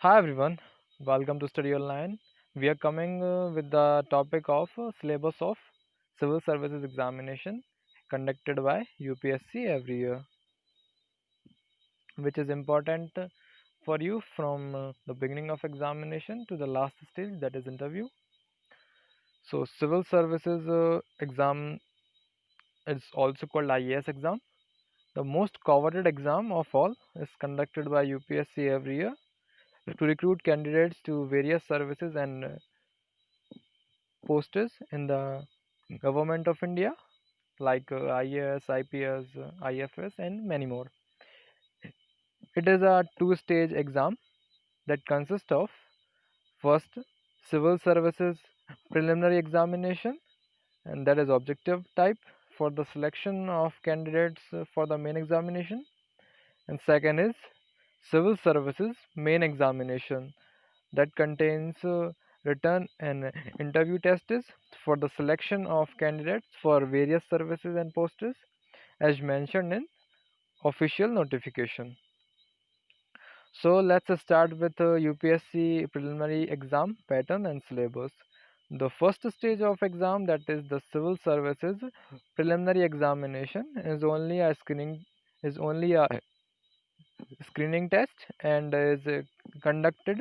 Hi everyone, welcome to Study Online. We are coming with the topic of syllabus of Civil Services Examination conducted by UPSC every year, which is important for you from the beginning of examination to the last stage, that is interview. So Civil Services exam is also called IAS exam. The most coveted exam of all is conducted by UPSC every year to recruit candidates to various services and posters in the government of India like IAS, IPS, IFS, and many more. It is a two-stage exam that consists of first civil services preliminary examination, and that is objective type for the selection of candidates for the main examination, and second is civil services main examination that contains written and interview tests for the selection of candidates for various services and posters as mentioned in official notification. So let's start with UPSC preliminary exam pattern and syllabus. The first stage of exam, that is the civil services preliminary examination, is only a screening test and is conducted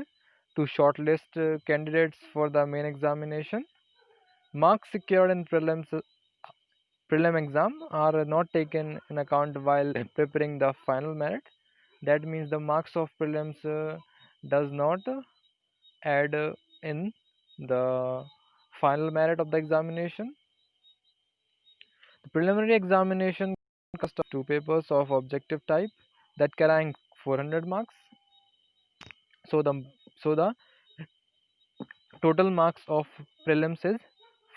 to shortlist candidates for the main examination. Marks secured in prelim exam are not taken in account while preparing the final merit. That means the marks of prelims does not add in the final merit of the examination. The preliminary examination consists of two papers of objective type that carrying 400 marks. So the total marks of prelims is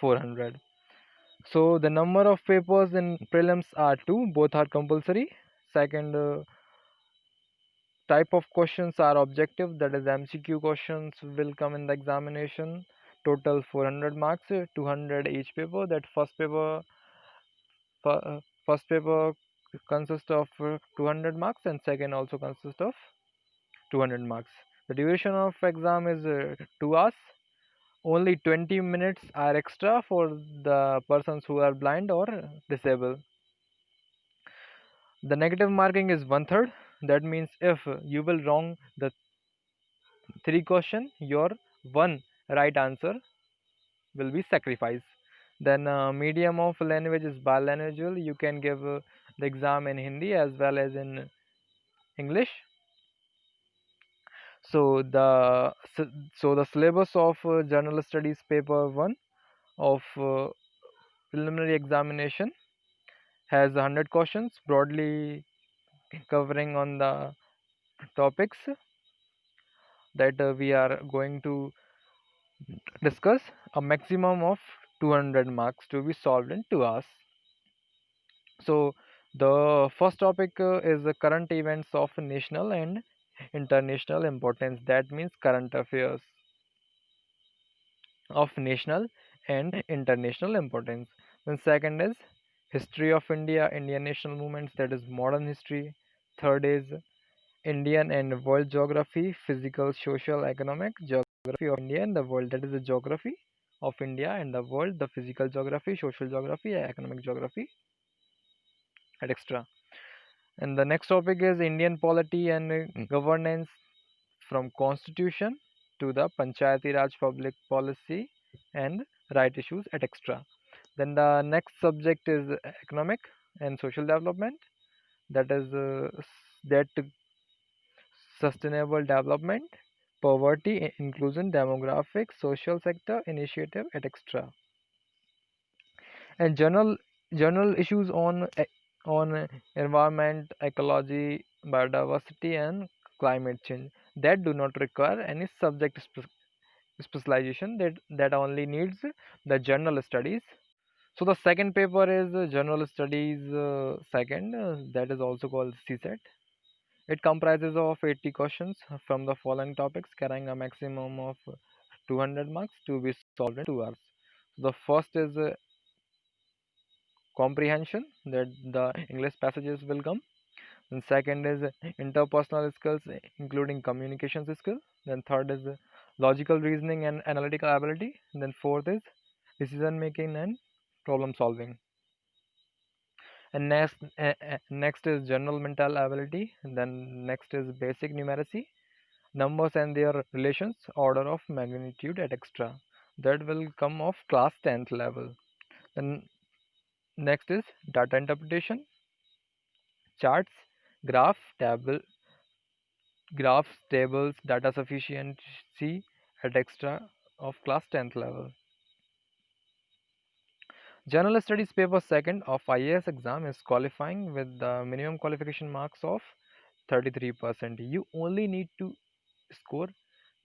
400. So the number of papers in prelims are two, both are compulsory. Second type of questions are objective, that is MCQ questions will come in the examination. Total 400 marks, 200 each paper. That first paper consists of 200 marks and second also consists of 200 marks. The duration of exam is 2 hours. Only 20 minutes are extra for the persons who are blind or disabled. The negative marking is one third. That means if you will wrong the three question, your one right answer will be sacrificed. Then medium of language is bilingual. You can give the exam in Hindi as well as in English. So the syllabus of General Studies paper 1 of preliminary examination has 100 questions broadly covering on the topics that we are going to discuss. A maximum of 200 marks to be solved in 2 hours. So the first topic is the current events of national and international importance. That means current affairs of national and international importance. Then second is history of India, Indian national movements, that is modern history. Third is Indian and world geography, physical, social, economic geography of India and the world. That is the geography of India and the world, the physical geography, social geography, economic geography, etc. And the next topic is Indian polity and governance from constitution to the Panchayati Raj public policy and right issues, etc. Then the next subject is economic and social development. That is that sustainable development, poverty, inclusion, demographics, social sector initiative, etc. And general issues on environment, ecology, biodiversity, and climate change that do not require any subject specialization. That only needs the general studies. So the second paper is general studies second, that is also called CSAT. It comprises of 80 questions from the following topics carrying a maximum of 200 marks to be solved in 2 hours. The first is comprehension, that the English passages will come. Then second is interpersonal skills, including communications skill. Then third is logical reasoning and analytical ability. And then fourth is decision making and problem solving. And next is general mental ability. And then next is basic numeracy, numbers and their relations, order of magnitude, etc. That will come of class 10th level. Then next is data interpretation, charts, graph, table, graphs, tables, data sufficiency, etc. of class 10th level. General Studies paper second of IAS exam is qualifying with the minimum qualification marks of 33%. You only need to score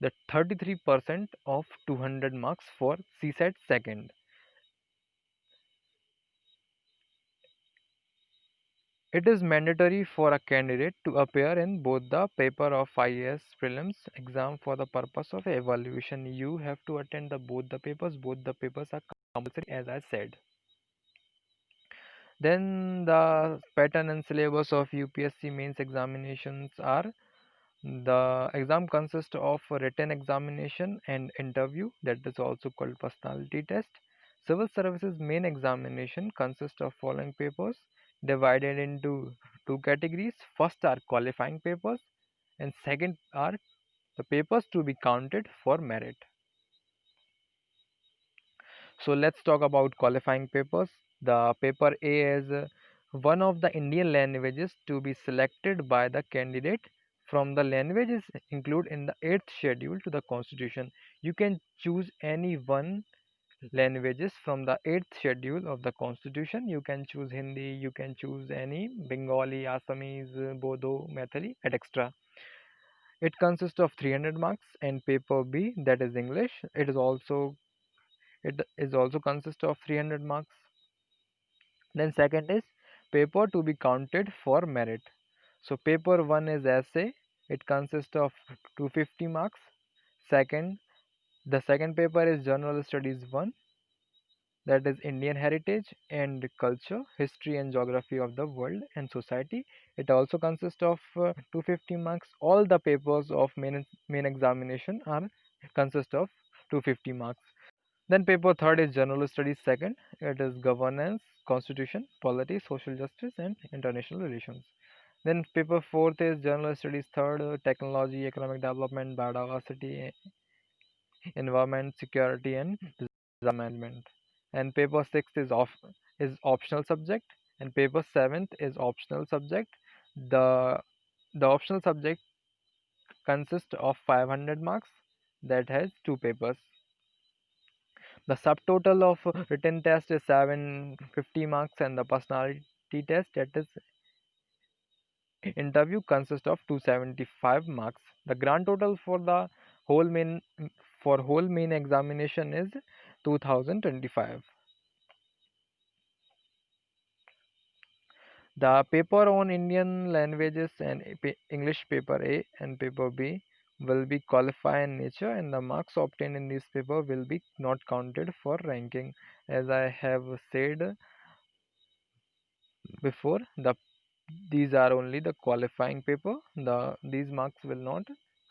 the 33% of 200 marks for CSAT second. It is mandatory for a candidate to appear in both the paper of IAS prelims exam for the purpose of evaluation. You have to attend the both the papers. Both the papers are compulsory, as I said. Then the pattern and syllabus of UPSC mains examinations are: the exam consists of a written examination and interview, that is also called personality test. Civil services main examination consists of following papers divided into two categories. First are qualifying papers and second are the papers to be counted for merit. So let's talk about qualifying papers. The paper A is one of the Indian languages to be selected by the candidate from the languages included in the 8th schedule to the constitution. You can choose any one languages from the 8th schedule of the constitution. You can choose Hindi, you can choose any Bengali, Assamese, Bodo, Maithili, etc. It consists of 300 marks, and paper B, that is English, it is also consists of 300 marks. Then second is paper to be counted for merit. So paper 1 is essay. It consists of 250 marks. Second, the second paper is general studies 1, that is Indian heritage and culture, history and geography of the world and society. It also consists of 250 marks. All the papers of main examination are consist of 250 marks. Then paper third is general studies second. It is governance, constitution, polity, social justice, and international relations. Then paper fourth is general studies third, technology, economic development, biodiversity, environment, security, and disaster management. And paper sixth is optional subject, and paper seventh is optional subject. The the optional subject consists of 500 marks, that has two papers. The subtotal of written test is 750 marks, and the personality test, that is interview, consists of 275 marks. The grand total whole main whole main examination is 2025. The paper on Indian languages and English paper A and paper B will be qualified in nature, and the marks obtained in this paper will be not counted for ranking. As I have said before, these are only the qualifying paper. These marks will not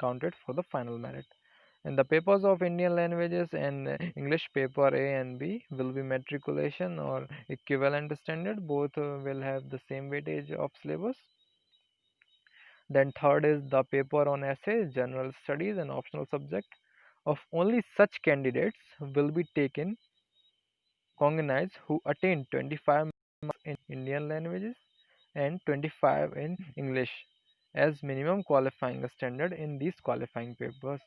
counted for the final merit. And the papers of Indian languages and English paper A and B will be matriculation or equivalent standard. Both will have the same weightage of syllabus. Then third is the paper on essays, general studies, and optional subject of only such candidates will be taken cognized who attain 25 marks in Indian languages and 25 in English as minimum qualifying standard in these qualifying papers.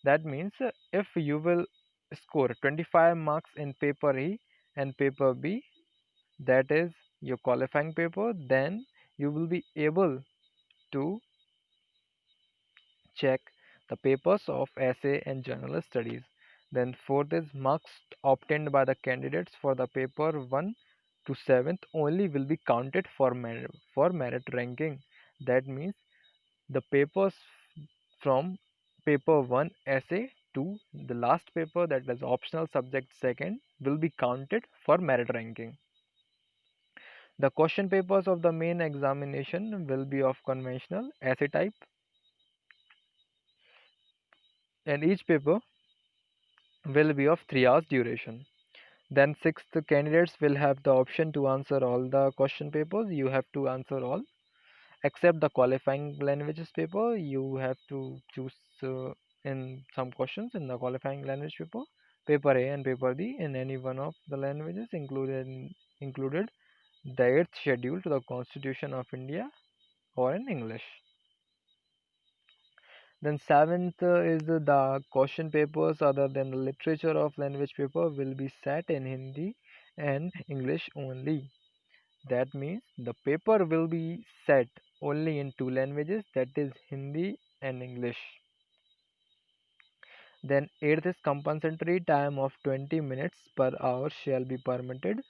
That means if you will score 25 marks in paper E and paper B, that is your qualifying paper, then you will be able to check the papers of essay and general studies. Then fourth is marks obtained by the candidates for the paper 1 to 7th only will be counted for merit ranking. That means the papers from paper 1 essay to the last paper, that is optional subject second, will be counted for merit ranking. The question papers of the main examination will be of conventional essay type, and each paper will be of 3 hours duration. Then sixth, candidates will have the option to answer all the question papers. You have to answer all except the qualifying languages paper. You have to choose in some questions in the qualifying language paper, paper A and paper B in any one of the languages included the eighth schedule to the Constitution of India or in English. Then seventh is the question papers other than the literature of language paper will be sat in Hindi and English only. That means the paper will be set only in two languages, that is Hindi and English. Then eighth is compensatory time of 20 minutes per hour shall be permitted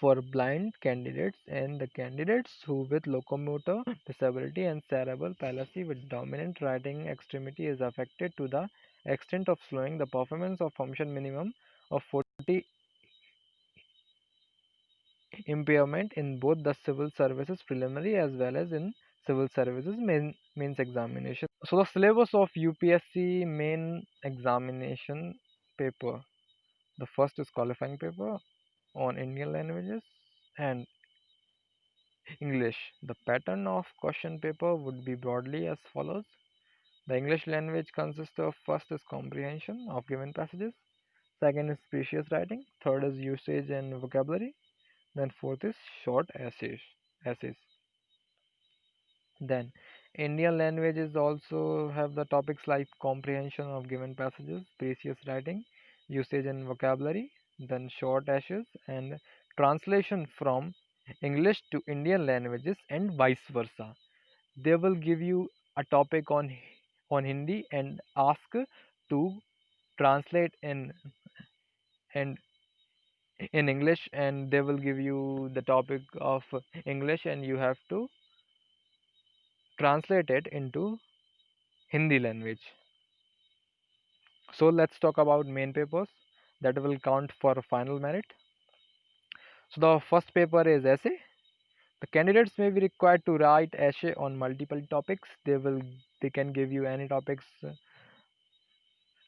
for blind candidates and the candidates who with locomotor disability and cerebral palsy with dominant writing extremity is affected to the extent of slowing the performance of function minimum of 40 impairment in both the civil services preliminary as well as in civil services mains examination. So the syllabus of UPSC main examination paper. The first is qualifying paper on Indian languages and English. The pattern of question paper would be broadly as follows. The English language consists of first is comprehension of given passages, second is precious writing, third is usage and vocabulary, then fourth is short essays. Then Indian languages also have the topics like comprehension of given passages, precious writing, usage and vocabulary, then short essays and translation from English to Indian languages and vice versa. They will give you a topic on Hindi and ask to translate and in English, and they will give you the topic of English and you have to translate it into Hindi language. So let's talk about main papers that will count for final merit. So the first paper is essay. The candidates may be required to write essay on multiple topics. They can give you any topics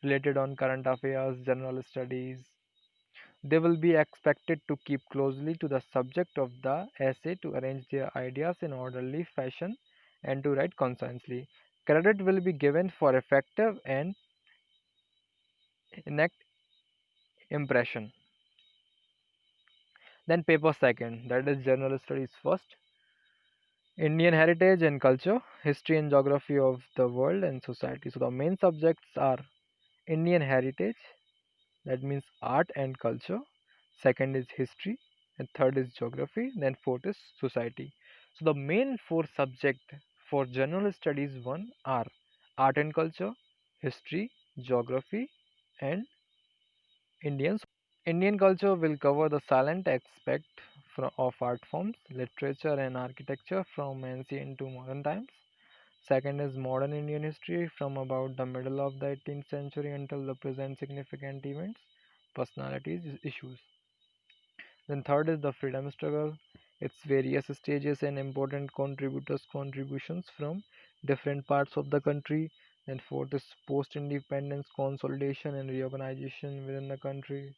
related on current affairs, general studies. They will be expected to keep closely to the subject of the essay to arrange their ideas in orderly fashion and to write concisely. Credit will be given for effective and inept impression. Then paper second, that is general studies first. Indian heritage and culture, history and geography of the world and society. So the main subjects are Indian heritage, that means art and culture. Second is history, and third is geography. Then fourth is society. So the main four subjects for general studies one are art and culture, history, geography, and Indian. Indian culture will cover the silent aspect of art forms, literature, and architecture from ancient to modern times. Second is modern Indian history from about the middle of the 18th century until the present significant events, personalities, issues. Then third is the freedom struggle, its various stages and important contributions from different parts of the country. Then fourth is post-independence consolidation and reorganization within the country.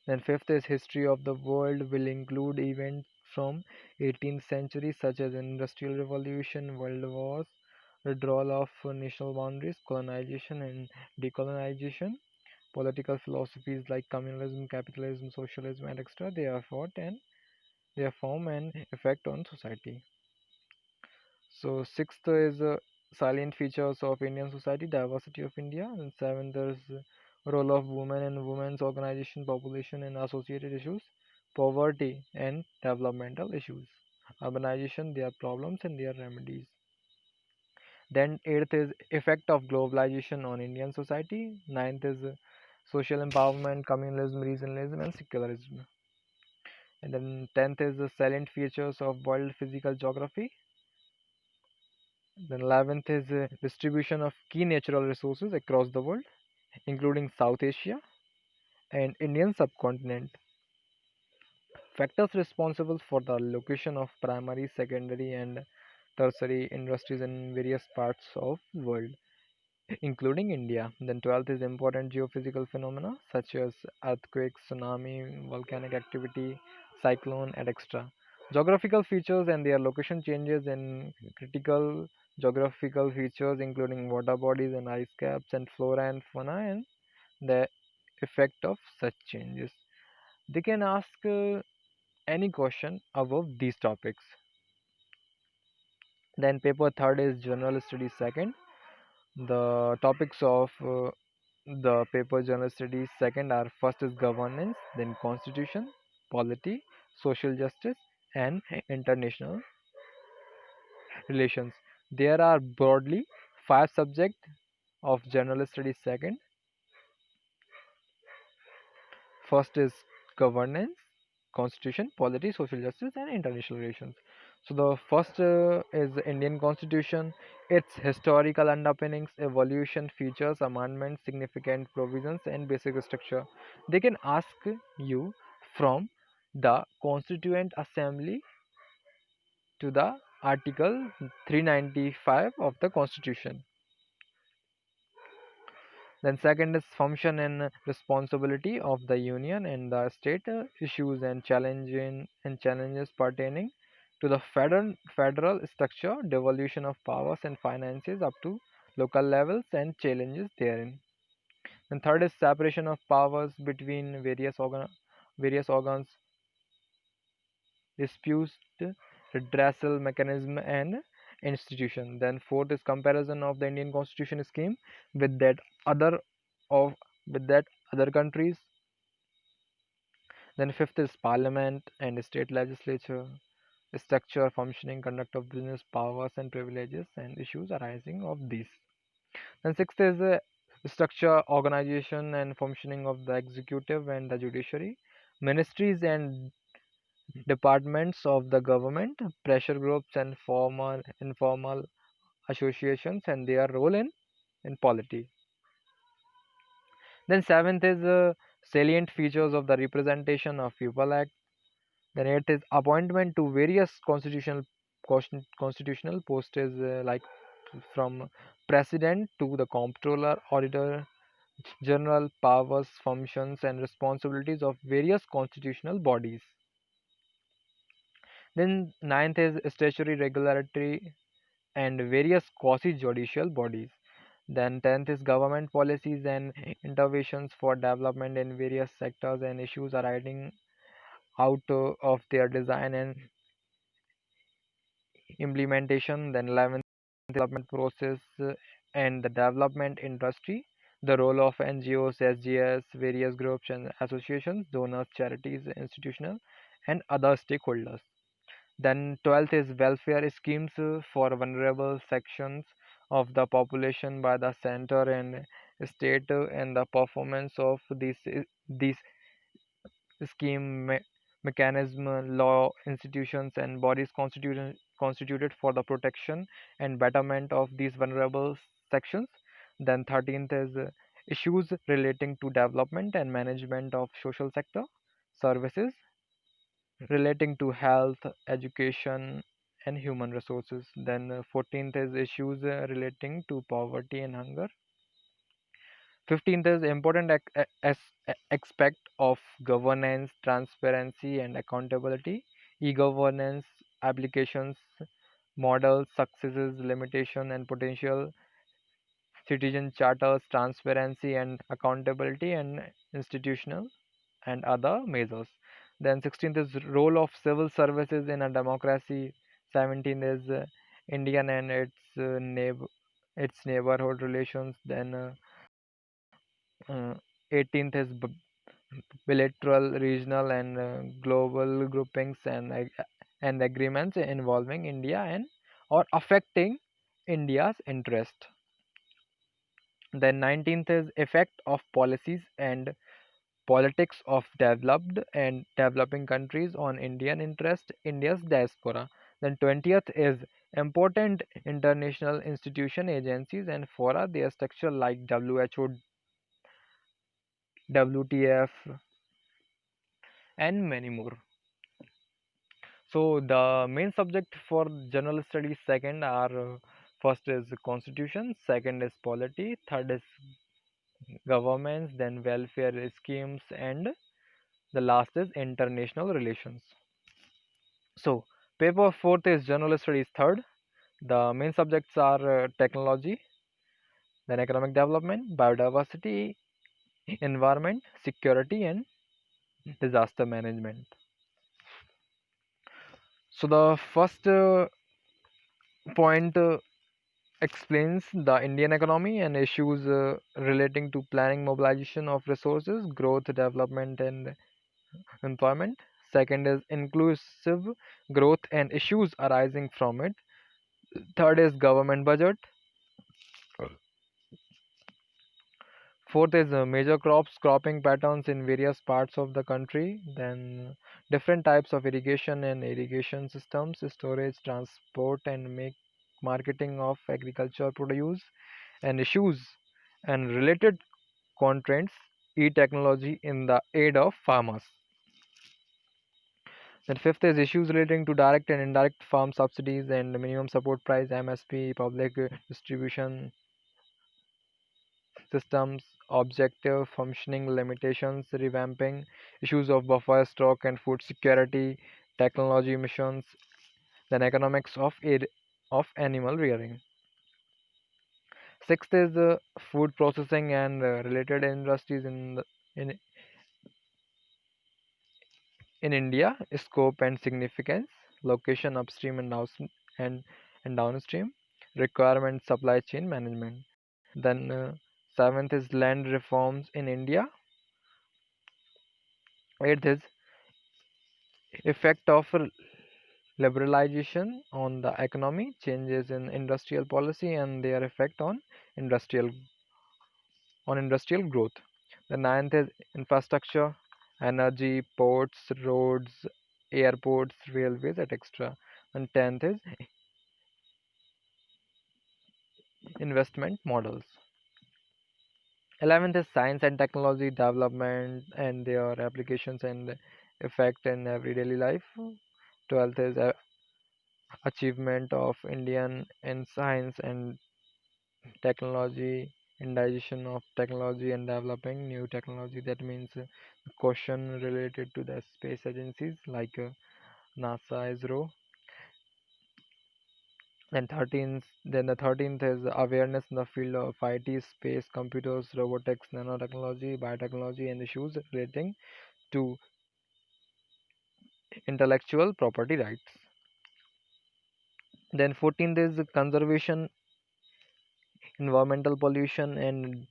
Then fifth is history of the world will include events from 18th century such as industrial revolution, world wars, withdrawal of national boundaries, colonization and decolonization, political philosophies like communalism, capitalism, socialism, and etc. They are fought and their form and effect on society. So sixth is salient features of Indian society, diversity of India, and seventh is role of women and women's organization, population and associated issues, poverty and developmental issues, urbanization, their problems and their remedies. Then eighth is effect of globalization on Indian society. Ninth is social empowerment, communalism, regionalism, and secularism. And then tenth is the salient features of world physical geography. Then 11th is distribution of key natural resources across the world, including South Asia and Indian subcontinent. Factors responsible for the location of primary, secondary, and tertiary industries in various parts of the world, including India. Then 12th is important geophysical phenomena such as earthquakes, tsunami, volcanic activity, cyclone, and etc. Geographical features and their location changes in critical geographical features including water bodies and ice caps and flora and fauna and the effect of such changes. They can ask any question above these topics. Then paper third is general studies second. The topics of the paper general studies second are first is governance, then constitution, polity, social justice, and international relations. There are broadly five subjects of general studies second. First is governance, constitution, polity, social justice, and international relations. So the first is the Indian Constitution, its historical underpinnings, evolution, features, amendments, significant provisions, and basic structure. They can ask you from the Constituent Assembly to the Article 395 of the Constitution. Then second is function and responsibility of the union and the state, issues and challenges pertaining to the federal structure, devolution of powers and finances up to local levels and challenges therein. And third is separation of powers between various organs, dispute redressal mechanism and institution. Then fourth is comparison of the Indian constitution scheme with that other of with that other countries. Then fifth is parliament and state legislature, structure, functioning, conduct of business, powers and privileges and issues arising of these. Then sixth is structure, organization and functioning of the executive and the judiciary, ministries and departments of the government, pressure groups and formal informal associations and their role in polity. Then seventh is salient features of the Representation of People Act. Then eighth is appointment to various constitutional posts is like from president to the comptroller, auditor general, powers, functions and responsibilities of various constitutional bodies. Then ninth is statutory regulatory and various quasi-judicial bodies. Then 10th is government policies and interventions for development in various sectors and issues arising out of their design and implementation. Then 11th development process and the development industry, the role of NGOs, SGS, various groups and associations, donors, charities, institutional and other stakeholders. Then 12th is welfare schemes for vulnerable sections of the population by the center and state and the performance of these scheme mechanism, law, institutions and bodies constituted for the protection and betterment of these vulnerable sections. Then 13th is issues relating to development and management of social sector services relating to health, education, and human resources. Then 14th is issues relating to poverty and hunger. 15th is important aspect of governance, transparency, and accountability. E-governance applications, models, successes, limitation, and potential citizen charters, transparency and accountability, and institutional and other measures. Then 16th is role of civil services in a democracy. 17th is Indian and its neighborhood relations. Then 18th is bilateral, regional, and global groupings and agreements involving India and or affecting India's interest. Then 19th is effect of policies and politics of developed and developing countries on Indian interest, India's diaspora. Then 20th is important international institution agencies and fora, their structure like WHO, WTF, and many more. So the main subject for general studies second are first is constitution, second is polity, third is governments, then welfare schemes, and the last is international relations. So paper fourth is general studies third. The main subjects are technology, then economic development, biodiversity, environment, security, and disaster management. So the first point explains the Indian economy and issues relating to planning, mobilization of resources, growth, development, and employment. Second is inclusive growth and issues arising from it. Third is government budget. Fourth is major cropping patterns in various parts of the country. Then different types of irrigation and irrigation systems, storage, transport, and make marketing of agricultural produce and issues and related constraints, e-technology in the aid of farmers. Then fifth is issues relating to direct and indirect farm subsidies and minimum support price (MSP), public distribution systems, objective functioning limitations, revamping, issues of buffer stock and food security, technology missions, then economics of animal rearing. Sixth is food processing and related industries in in India, scope and significance, location upstream and and, and downstream, requirement supply chain management. Then seventh is land reforms in India. Eighth is effect of liberalization on the economy, changes in industrial policy and their effect industrial industrial growth. The ninth is infrastructure, energy, ports, roads, airports, railways, etc. And tenth is investment models. 11th is science and technology development and their applications and effect in everyday life. 12th is achievement of Indian in science and technology, indication of technology and developing new technology. That means question related to the space agencies like NASA, ISRO. Then the 13th is awareness in the field of IT, space, computers, robotics, nanotechnology, biotechnology, and issues relating to intellectual property rights. Then 14th is conservation, environmental pollution and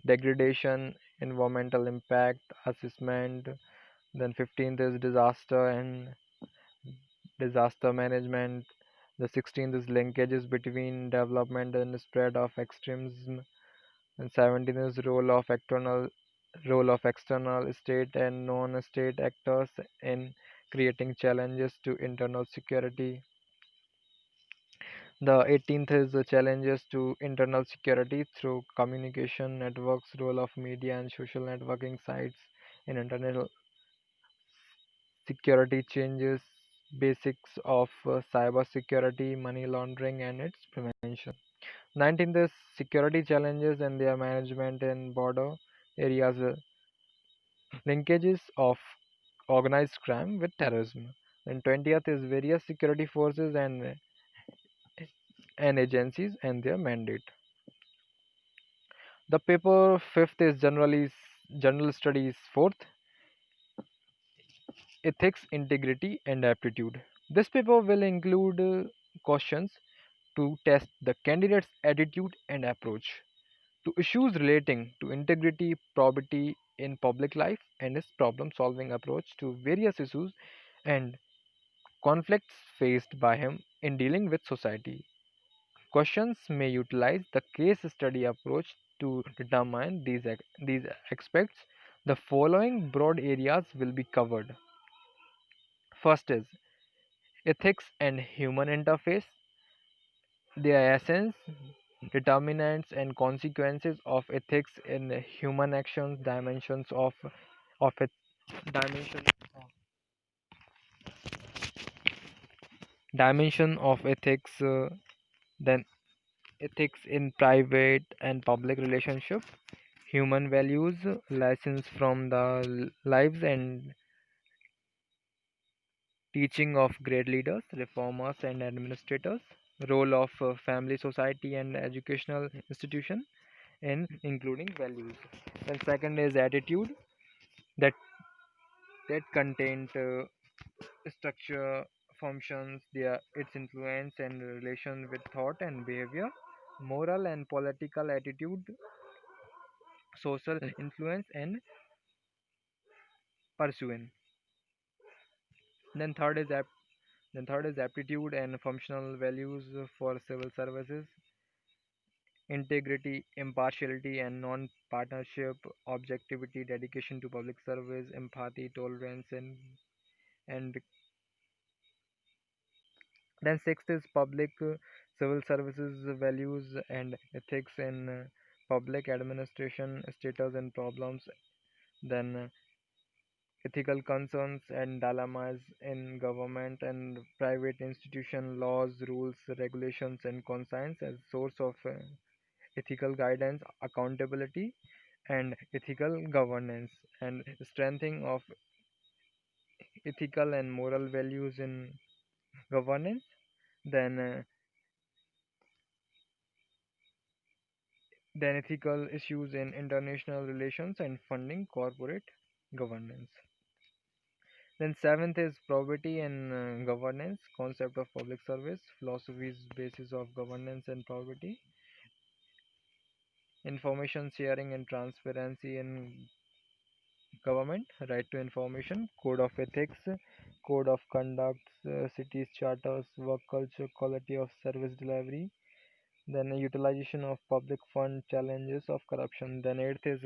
degradation, environmental impact assessment. Then 15th is disaster and disaster management. The 16th is linkages between development and spread of extremism. And 17th is role of external state and non-state actors in creating challenges to internal security. The 18th is the challenges to internal security through communication networks, role of media and social networking sites in internal security changes, basics of cyber security, money laundering and its prevention. 19th is security challenges and their management in border areas, linkages of organized crime with terrorism. And 20th is various security forces and agencies and their mandate. The paper fifth is general studies fourth, ethics, integrity, and aptitude. This paper will include questions to test the candidate's attitude and approach to issues relating to integrity, probity in public life, and his problem solving approach to various issues and conflicts faced by him in dealing with society. Questions may utilize the case study approach to determine these aspects. The following broad areas will be covered. First is ethics and human interface, their essence, determinants and consequences of ethics in human actions, dimensions of it, dimensions dimension of ethics, then ethics in private and public relationship, human values, lessons from the lives and teaching of great leaders, reformers and administrators, role of family, society and educational institution in including values. Then second is attitude, that content structure, functions, its influence and relation with thought and behavior, moral and political attitude, social influence and pursuing. Then third is aptitude and functional values for civil services, integrity, impartiality and non-partnership, objectivity, dedication to public service, empathy, tolerance and then sixth is public civil services values and ethics in public administration, status and problems. Then ethical concerns and dilemmas in government and private institution, laws, rules, regulations, and conscience as source of ethical guidance, accountability, and ethical governance, and strengthening of ethical and moral values in governance. Then ethical issues in international relations and funding corporate governance. Then seventh is probity and governance, concept of public service, philosophies, basis of governance and probity, information sharing and transparency in government, right to information, code of ethics, code of conduct, cities charters, work culture, quality of service delivery, then utilization of public fund, challenges of corruption. Then eighth is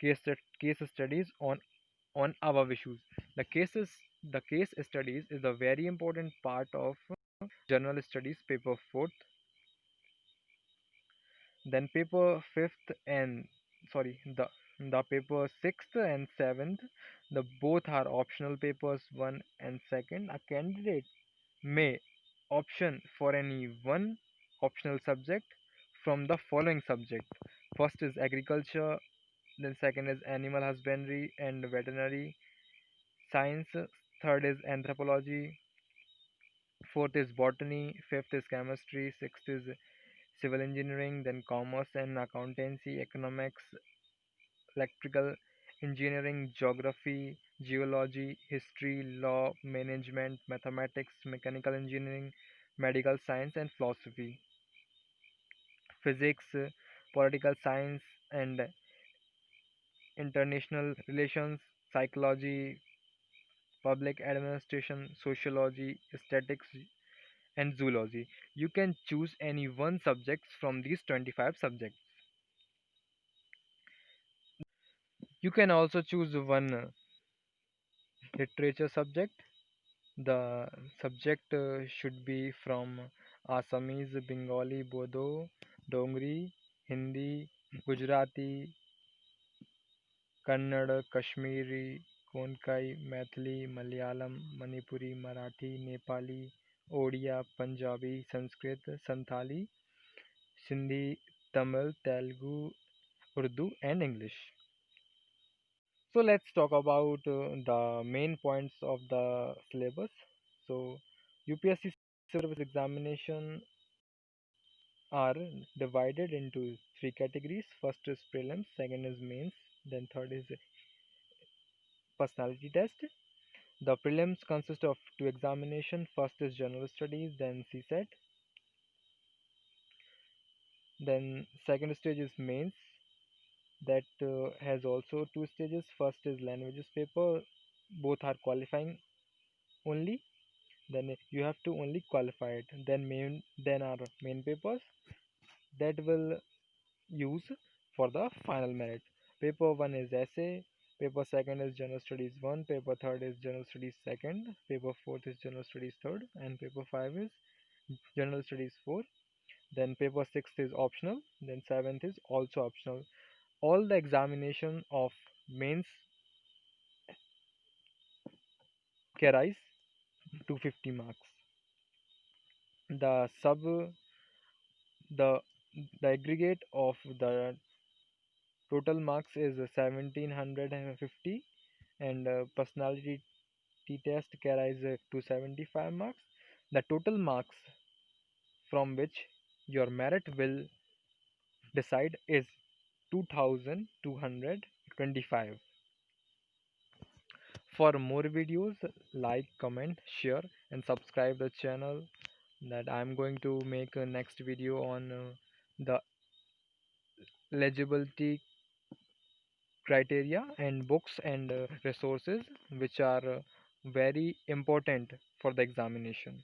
case studies on our issues. The cases the case studies is a very important part of general studies paper fourth. Then paper fifth and sorry the paper sixth and seventh, the both are optional papers one and second. A candidate may option for any one optional subject from the following subject. First is agriculture, then second is animal husbandry and veterinary science, third is anthropology, fourth is botany, fifth is chemistry, sixth is civil engineering, then commerce and accountancy, economics, electrical engineering, geography, geology, history, law, management, mathematics, mechanical engineering, medical science, and philosophy, physics, political science, and international relations, psychology, public administration, sociology, statistics, and zoology. You can choose any one subject from these 25 subjects. You can also choose one literature subject. The subject should be from Assamese, Bengali, Bodo, Dongri, Hindi, Gujarati, Kannada, Kashmiri, Konkai, Maithili, Malayalam, Manipuri, Marathi, Nepali, Odia, Punjabi, Sanskrit, Santali, Sindhi, Tamil, Telugu, Urdu, and English. So let's talk about the main points of the syllabus. So UPSC Civil Service Examination are divided into three categories. First is prelims, second is mains, then third is personality test. The prelims consist of two examinations. First is general studies, then CSAT. Then second stage is mains, that has also two stages. First is languages paper. Both are qualifying only. Then you have to only qualify it. Then are main papers that will use for the final merit. Paper 1 is essay, paper 2nd is general studies 1, paper 3rd is general studies 2nd, paper 4th is general studies 3rd, and paper 5 is general studies 4. Then paper 6th is optional, then 7th is also optional. All the examination of mains carries 250 marks. The sub the the aggregate of the total marks is 1750, and personality test carries 275 marks. The total marks from which your merit will decide is 2225. For more videos, like, comment, share, and subscribe the channel. That I'm going to make a next video on the eligibility criteria and books and resources which are very important for the examination.